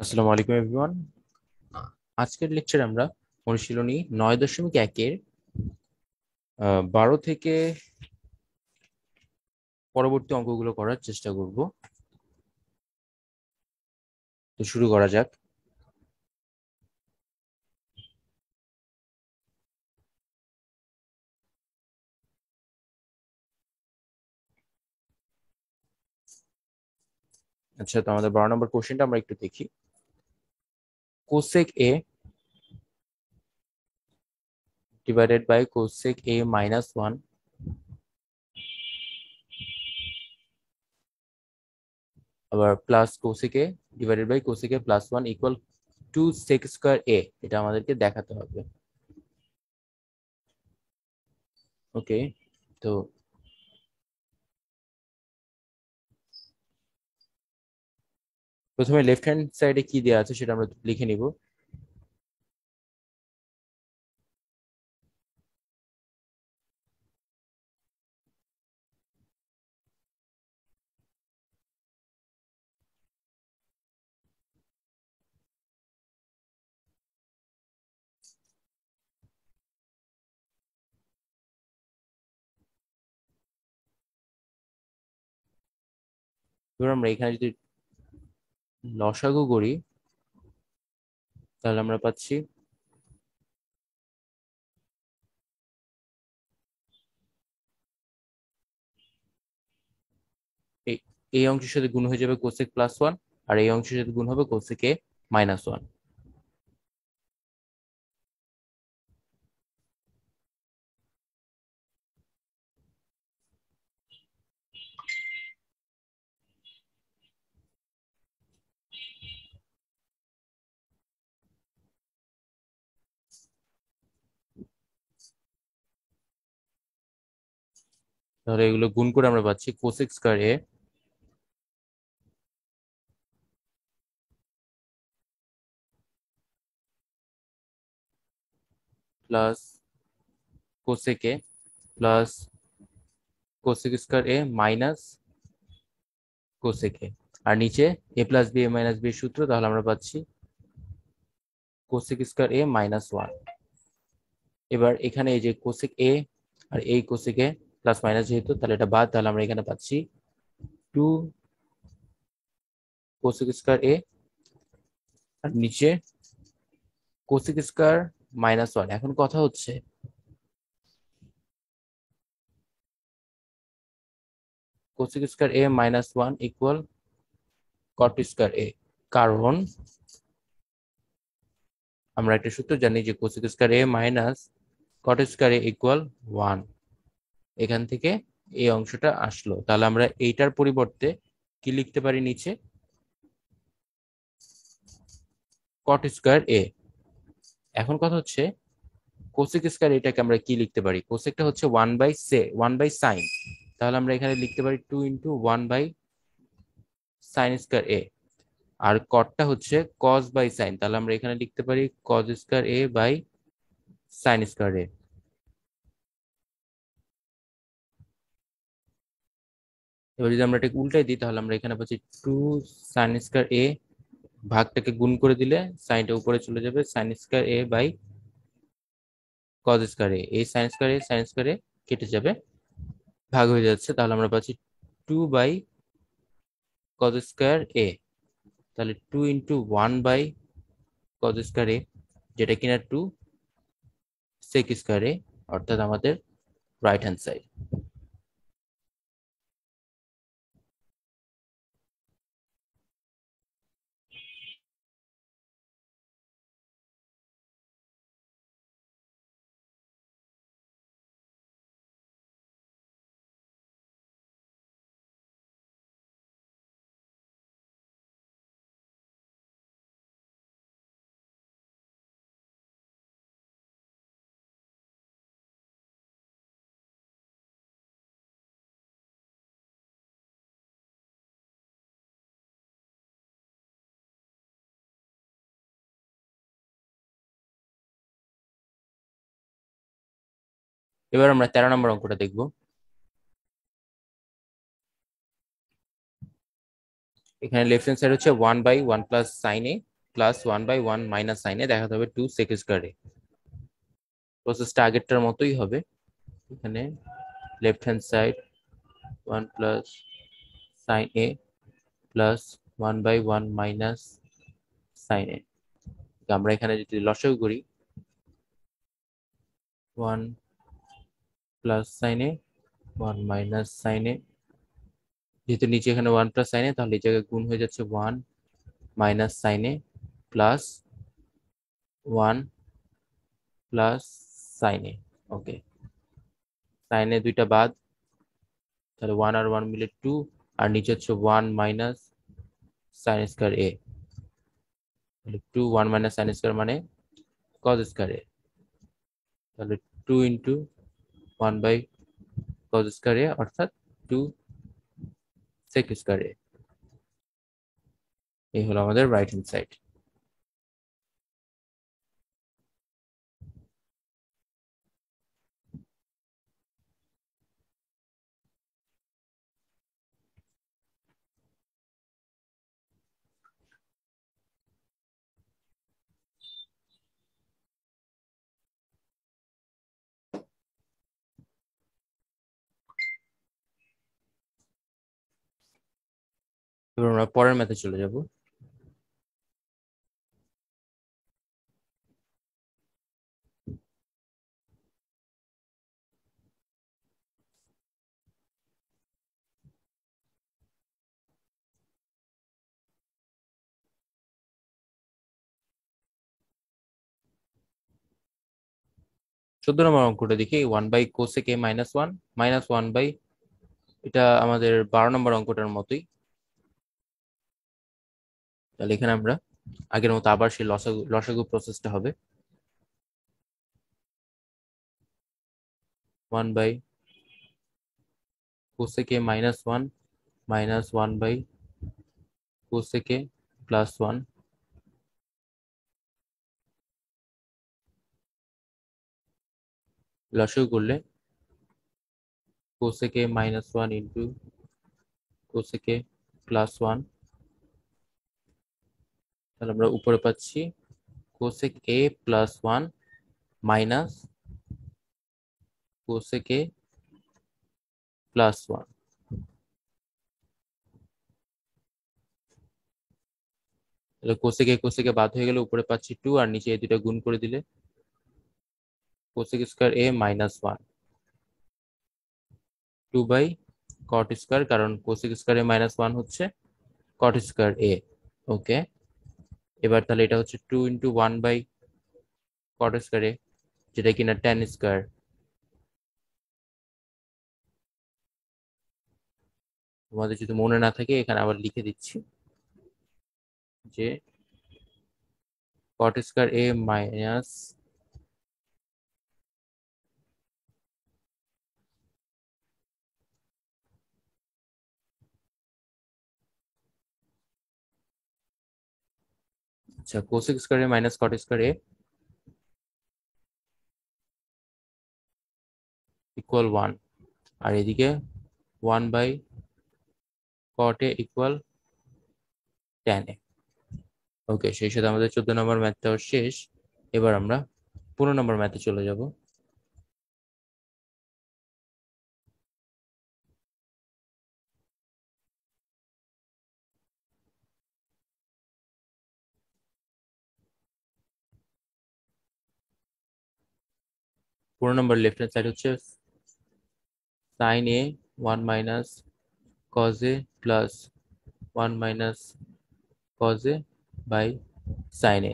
আসসালামু আলাইকুম এভরিওয়ান। আজকের লেকচারে আমরা অনুশীলনী 9.1-এর 12 থেকে পরবর্তী অঙ্কগুলো করার চেষ্টা করব। তো শুরু করা যাক। আচ্ছা, তো আমাদের 12 নম্বর কোশ্চেনটা আমরা একটু দেখি। Cosec A divided by cosec A minus 1 আবার plus cosec A divided by cosec A plus 1 equal to sec square A, এটা আমাদেরকে দেখাতে হবে। ওকে, তো প্রথমে লেফট হ্যান্ড সাইডে কি দেওয়া আছে সেটা আমরা লিখে নিব। এবার আমরা এখানে যদি লসাগু করি তাহলে আমরা পাচ্ছি এই এই অংশের সাথে গুণ হয়ে যাবে কোসেক প্লাস 1, আর এই অংশের সাথে গুণ হবে কোসেক এ মাইনাস 1। তাহলে এগুলো গুণ করে আমরা পাচ্ছি cosec square A plus cosec A plus cosec square A minus cosec A, আর নিচে A plus B A minus B সূত্র, তাহলে আমরা পাচ্ছি কোসেক স্কয়ার এ মাইনাস 1। এবার এখানে এই যে কোসেক এ আর এই কোসেক এ প্লাস মাইনাস যেহেতু, তাহলে এটা বাদ, তাহলে আমরা এখানে পাচ্ছি 2 কোসেক স্কয়ার এ আর নিচে কোসেক স্কয়ার মাইনাস 1। এখন কথা হচ্ছে cosec square A minus 1 equal caught square এ, কারণ আমরা একটা সূত্র জানি যে cosec square A minus caught square A equal 1। এখান থেকে এই অংশটা আসলো, তাহলে আমরা এইটার পরিবর্তে কি লিখতে পারি নিচে কট স্কয়ার এ। এখন কথা হচ্ছে কোসেক স্কয়ার এটাকে আমরা কি লিখতে পারি, কোসেকটা হচ্ছে 1 বাই সাইন, তাহলে আমরা এখানে লিখতে পারি 2 × 1 বাই সাইন স্কয়ার এ। আর কটটা হচ্ছে কস বাই সাইন, তাহলে আমরা এখানে লিখতে পারি cos square A by sine square A. এবার যদি আমরা এটাকে উল্টাই দিই তাহলে আমরা এখানে পাচ্ছি 2 sin স্কয়ার এ, ভাগটাকে গুণ করে দিলে সাইনটা উপরে চলে যাবে, sine square A by cos square A, এই সাইন স্কয়ার এ কেটে যাবে, ভাগ হয়ে যাচ্ছে, তাহলে আমরা পাচ্ছি 2/কজ স্কয়ার এ। তাহলে 2 × 1 বাই কজ স্কয়ার এ, যেটা কিনা 2 sec স্কয়ার এ, অর্থাৎ আমাদের রাইট হ্যান্ড সাইড। এবার আমরা 13 নম্বর অঙ্কটা দেখব। এখানে লেফট হ্যান্ড সাইড হচ্ছে 1/1 plus sine A plus 1/1 minus sine এ, দেখাতে হবে 2 সেক স্কয়ার এ। প্রসেসটা আগেরটার মতোই হবে। এখানে left hand side 1 plus sine A plus 1/1 minus sine A. আমরা এখানে যদি লসাগু করি 1 plus sine A 1 minus sine A, যেহেতু নিচে এখানে 1 প্লাস সাইন এ, তাহলে এই জায়গায় গুণ হয়ে যাচ্ছে 1 minus sine A plus 1 plus sine A. Okay, sign এ দুইটা বাদ, তাহলে 1 আর 1 মিলে 2, আর নিচে হচ্ছে 1 মাইনাস সাইন স্কয়ার এ, তাহলে 2 1 মাইনাস সাইন স্কয়ার মানে কজ স্কয়ার এ, তাহলে 2 ইন্টু 1 বাই কজ স্কয়ার এ অর্থাৎ 2 সেক স্কয়ার এ। এই হলো আমাদের রাইট হ্যান্ড সাইড। এবার আমরা পরের ম্যাথে চলে যাব। চোদ্দ নম্বর অঙ্কটা দেখি, 1/cosec a মাইনাস 1 বাই, এটা আমাদের 12 নম্বর অঙ্কটার মতোই। তাহলে এখানে আমরা আগের মতো আবার সেই লসাগু লসাগু প্রসেসটা হবে। 1/cosec a minus 1/cosec a plus 1, লসাগু করলে cosec a minus 1 into cosec a plus 1, তাহলে আমরা উপরে পাচ্ছি cosec a plus 1 minus cosec a plus 1। তাহলে cosec a বাদ হয়ে গেলে উপরে পাচ্ছি 2, আর নিচে এই দুটো গুণ করে দিলে cosec square a minus 1 2 by cot square, কারণ cosec স্কয়ার a মাইনাস 1 হচ্ছে cot স্কয়ার a। ওকে, এবার তাহলে এটা হচ্ছে 2 into 1 by cot square a, যেটা কিনা tan স্কয়ার। তোমাদের যদি মনে না থাকে এখানে আবার লিখে দিচ্ছি যে cot স্কয়ার a মাইনাস, আচ্ছা cosec square a minus cot square a equal 1, আর এদিকে 1 by cot a equal tan a। Okay, সেই সাথে আমাদের 14 নম্বর ম্যাথটাও শেষ। এবার আমরা 15 নম্বর ম্যাথে চলে যাব। পনেরো নম্বর লেফট হ্যান্ড সাইড হচ্ছে sine A 1 minus cos A plus 1 minus cos A by sine A.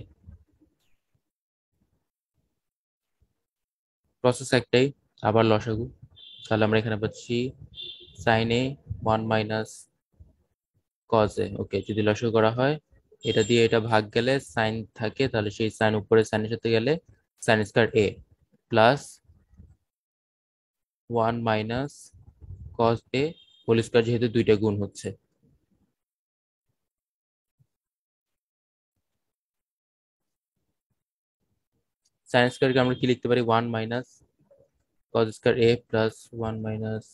Process একটাই, আবার লসাগু। তাহলে আমরা এখানে পাচ্ছি sine A 1 minus cos A. Okay, যদি লসাগু করা হয় এটা দিয়ে এটা ভাগ গেলে সাইন থাকে, তাহলে সেই সাইন উপরে সাইনের সাথে গেলে sine square A plus 1 minus cos a whole square, যেহেতু দুইটা গুণ হচ্ছে। সাইন স্কয়ারকে আমরা কি লিখতে পারি, 1 মাইনাস কজ স্কয়ার এ প্লাস 1 মাইনাস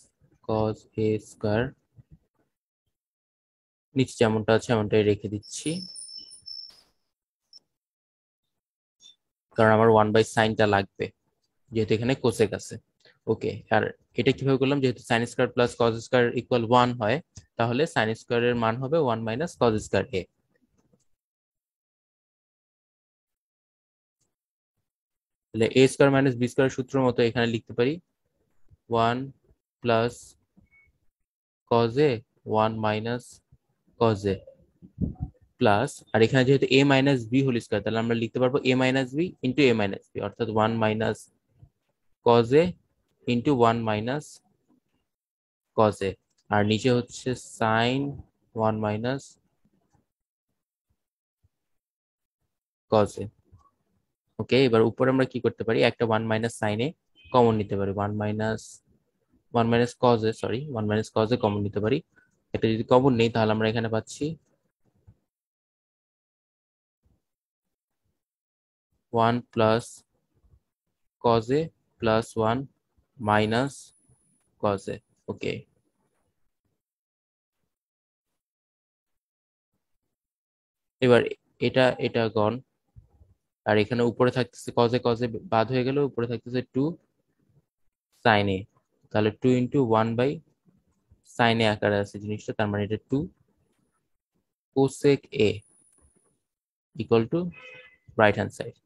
কজ এ স্কয়ার নিচে যেমনটা আছে এমনটাই রেখে দিচ্ছি, কারণ আমার 1/sin লাগবে যেহেতু এখানে কোসেক আছে। ওকে, আর এটা কিভাবে করলাম, যেহেতু sine square plus cos square equal 1 হয়, তাহলে সাইন স্কয়ারের মান হবে 1 মাইনাস কজ স্কয়ার এ। তাহলে A square minus B square সূত্র মতো এখানে লিখতে পারি 1 plus cos A 1 minus cos A plus, আর এখানে যেহেতু A minus B whole square, তাহলে আমরা লিখতে পারবো A minus B into A minus B, অর্থাৎ 1 minus cos A into 1 minus cos A, আর নিচে হচ্ছে sine 1 minus cos A. Okay, এবার উপরে আমরা কি করতে পারি, একটা 1 মাইনাস সাইন এ কমন নিতে পারি, 1 minus cos A, sorry 1 minus cos a common নিতে পারি। এটা যদি কমন নেই তাহলে আমরা এখানে পাচ্ছি 1 plus cos A plus 1 minus cos A. Okay, এবার এটা এটা গণ, আর এখানে উপরে থাকতেছে কজে বাদ হয়ে গেল, উপরে থাকতেছে 2 সাইন এ, তাহলে 2 × 1/sin এ আকারে আছে জিনিসটা, তার মানে এটা 2 cosec A equal to right hand side.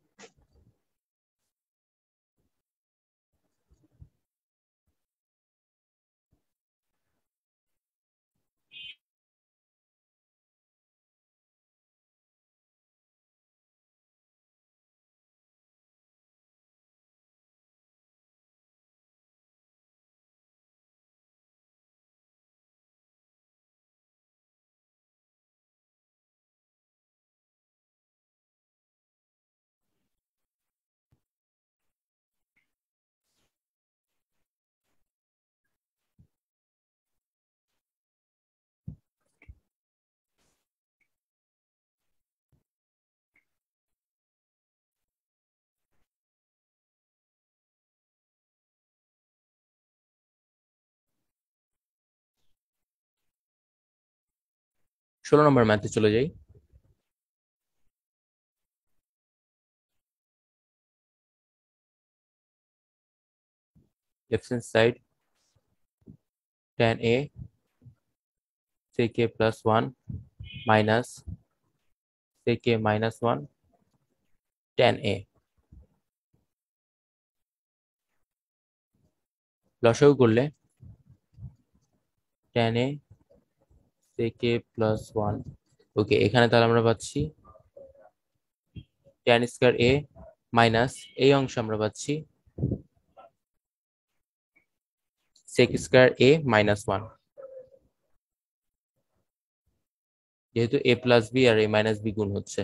16 নম্বর ম্যাথে চলে যাই। Left hand side tan a sec a plus 1 minus sec a minus 1 tan a, লসাগু করলে tan a sec a plus 1। ওকে, এখানে তাহলে আমরা পাচ্ছি tan স্কয়ার a মাইনাস এই অংশ আমরা পাচ্ছি sec স্কয়ার a মাইনাস 1, যেহেতু a প্লাস বি আর a মাইনাস বি গুণ হচ্ছে।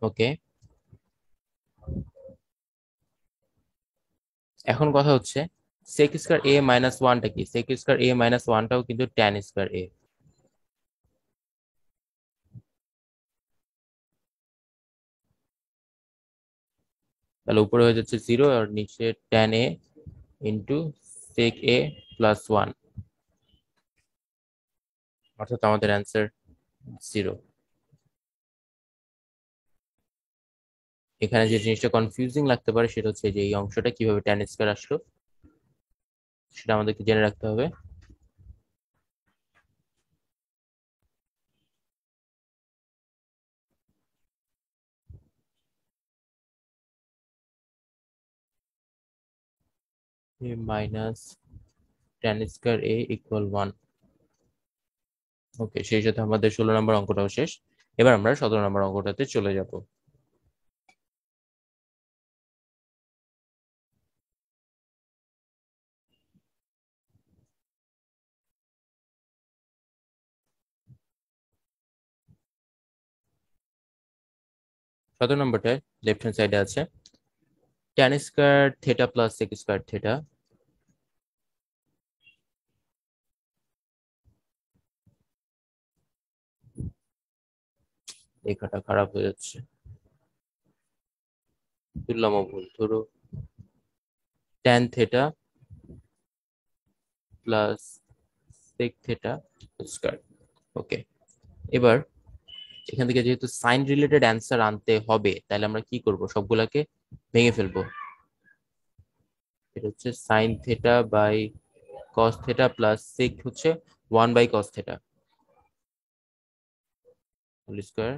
ওকে, এখন কথা হচ্ছে sec স্কয়ার a মাইনাস 1টা কি, sec স্কয়ার a মাইনাস 1টাও কিন্তু tan স্কয়ার a, তাহলে উপরে হয়ে যাচ্ছে 0 আর নিচে tan a into sec a plus 1, অর্থাৎ আমাদের অ্যান্সার 0। এখানে যে জিনিসটা কনফিউজিং লাগতে পারে সেটা হচ্ছে যে এই অংশটা কিভাবে tan স্কয়ার আসলো, সেটা আমাদেরকে জেনে রাখতে হবে। a minus tan square a equal 1। ওকে, সেই সাথে আমাদের 16 নম্বর অঙ্কটাও শেষ। এবার আমরা 17 নম্বর অঙ্কটাতে চলে যাব। 17 নম্বরটায় লেফট হ্যান্ড সাইডে আছে tan square theta plus sec square theta, লেখাটা খারাপ হয়ে যাচ্ছে, তুললাম ভুল, ধরো tan theta plus sec theta square. Okay, এবার এখান থেকে যেহেতু সাইন রিলেটেড অ্যান্সার আনতে হবে, তাহলে আমরা কি করব, সবগুলাকে ভেঙে ফেলবো। এটা হচ্ছে sine theta by cos theta plus sec হচ্ছে 1/cos থেটা হোল স্কয়ার।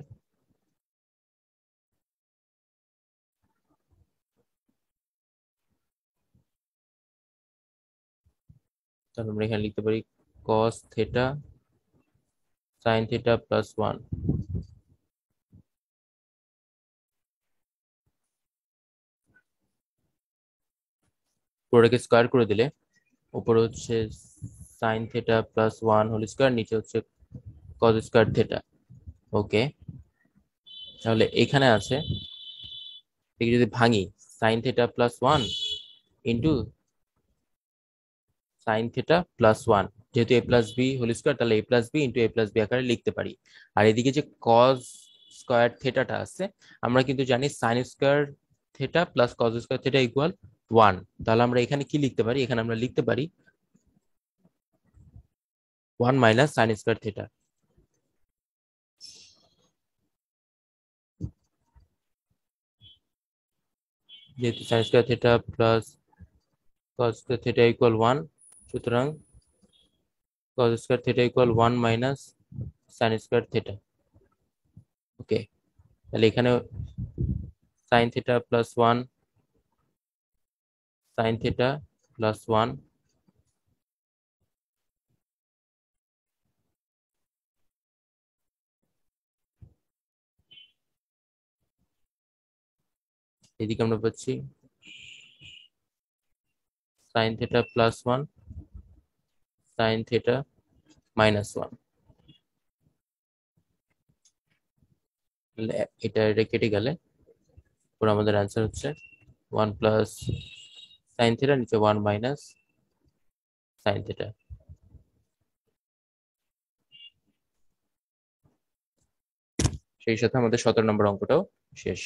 তাহলে আমরা এখানে লিখতে পারি cos theta sine theta plus 1। পুরোটাকে স্কয়ার করে দিলে উপরে হচ্ছে sine theta plus 1 whole square, নিচে হচ্ছে কস স্কয়ার থেটা। ওকে, তাহলে এখানে আছে, একে যদি ভাঙি, sign theta plus 1 into sign theta plus 1, যেহেতু এ প্লাস বি হোল স্কয়ার, তাহলে এ প্লাস বি ইন্টু এ প্লাস বি আকারে লিখতে পারি। আর এদিকে যে কজ স্কয়ার থেটাটা আছে, আমরা কিন্তু জানি sign square theta plus cos square theta equal 1। তাহলে আমরা এখানে কি লিখতে পারি, এখানে আমরা লিখতে পারি 1 মাইনাস সাইন স্কয়ার থেটা। যেহেতু sine square theta plus cos square theta equal 1, সুতরাং cos square theta equal 1 minus sine square theta. Okay, তাহলে এখানে sine theta plus 1 sine theta plus 1, এদিকে আমরা পাচ্ছি sine theta plus 1 sine theta minus 1। এটা এটা কেটে গেলে পুরো আমাদের অ্যান্সার হচ্ছে 1 প্লাস সাইন থেটা, নিচে 1 মাইনাস সাইন থেটা। সেই সাথে আমাদের 17 নম্বর অঙ্কটাও শেষ।